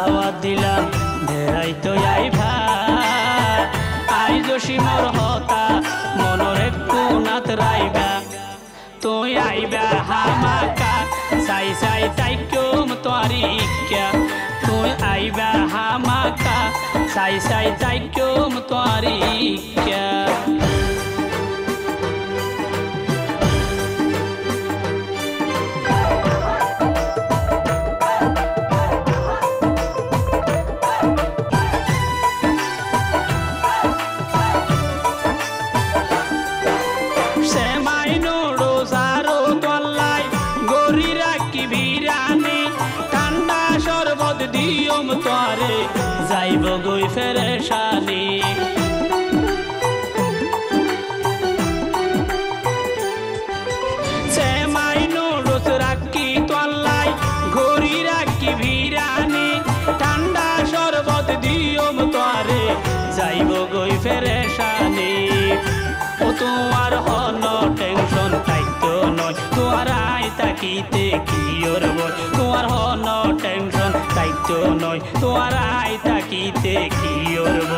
দাওয়াত দিলাম বেড়াই তো আইবা আইজ সীমর হতা মনরে কোনাত রাইবা তুই আইবা হামাকা সাই সাই তাইকুম তোয়ারিকা তুই আইবা হামাকা সাই সাই তাইকুম তোয়ারিকা তোয়ারে যাইব গই ফেরেশানি সে মাইনো রোজ রাখি তোয়াল্লাই ঘড়ি রাখি ভিরানি ঠান্ডা শরবত দিয়ম তোয়ারে যাইব গই ফেরেশানি ও তোমার হন টেনশন তাইতো নয় তোমার আই তাকিতে কি ওরব তোমার হন টেনশন তাইতো নয় তোমার আই তাকিতে কি ওরব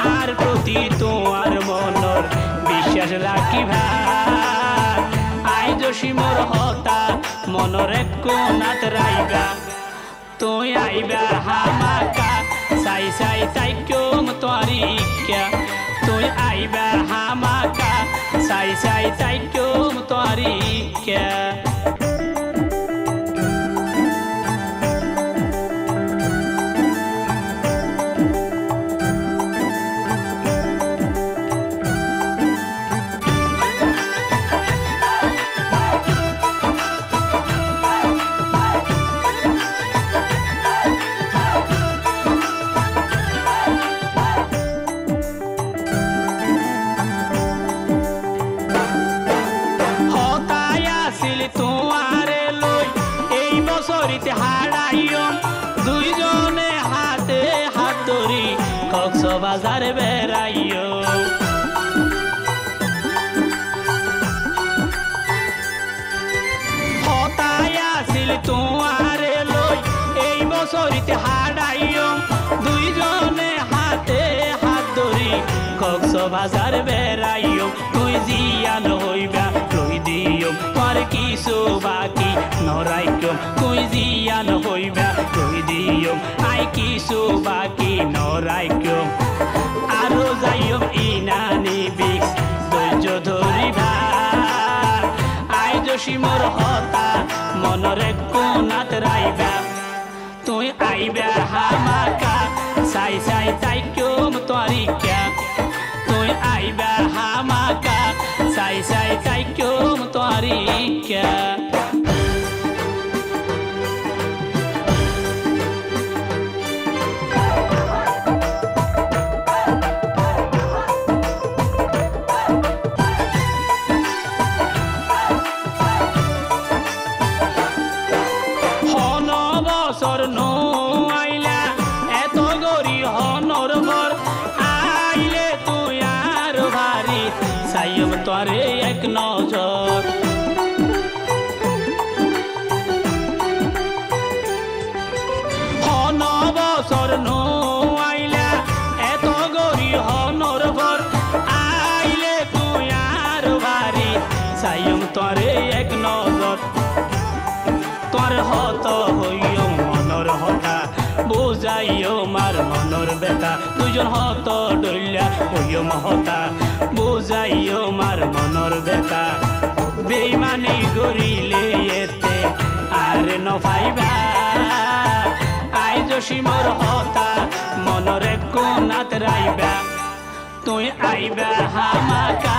আর প্রতি তোমার মনর বিশ্বাস রাখি ভাই আইজ সীমর হতা মনরে কোনাত রাইবা তুই আইবা হামাকা সাই সাই তাইকুম তোয়ারিকা তুই আইবা হামাকা সাই সাই তাইকুম তোয়ারিকা তোমারে লই এই বছরিতে হারাইও দুইজনে হাতে হাত ধরি কক্সবাজার বেড়াইও হতায় আসিল তোমারে লই এই বছরিতে হারাইও দুইজনে হাতে হাত ধরি কক্সবাজার বেড়াইও তুই জিয়ান হইবা লই দিও তোর কিছু বাকি নরাইকম তুই জিয়ান হইবা লই দিও আই কিছু বাকি নরাইকম আরো যাইও ইনানি বিক্স ধৈর্য ধরিবা আইজ সীমর হতা মনরে কোনাত রাইবা তুই আইবা হামাকা সাই সাই তাইকুম তোয়ারিকা তুই আইবা হামাকা সাই সাই তাইকুম তোয়ারিকা হন বছর নো আইলা এত গরি হনর ভর আইলে তুই আর ভারি সাইম তোরে এক নজর হন বছর নো আইলা এত গরি হনর ভর আইলে তুই আর ভারি সাইম তোরে এক নজর তোর হত হইও মনর হতা বুঝাইও মার মনর বেতা দুজন হত ডইলা হইও মহতা বুঝাইও মার মনর বেতা বেইমানি গরিলে এতে আর নফাইবা আইজ সীমর হতা মনরে কোনাত রাইবা তুই আইবা হামাকা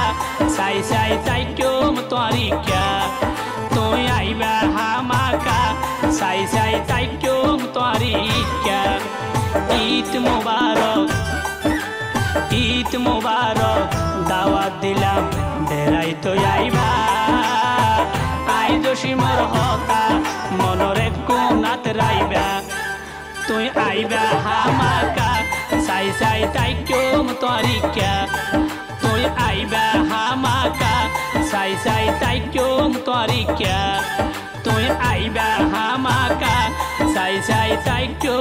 সাই সাই তাইকুম তোয়ারিকা তুই আইবা হামাকা সাই সাই তাইকুম তোয়ারিকা ঈদ মুবারক দাওয়াত দিলাম বেড়াই তো আইবা আইজ সীমর হতা মনরে কোনাত রাইবা তুই আইবা হামাকা সাই সাই তাইকুম তোয়ারিকা তুই আইবা হামাকা সাই সাই তাইকুম তোয়ারিকা তুই আইবা হামাকা সাই চাই চাই চাই তো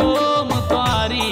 মতো আরি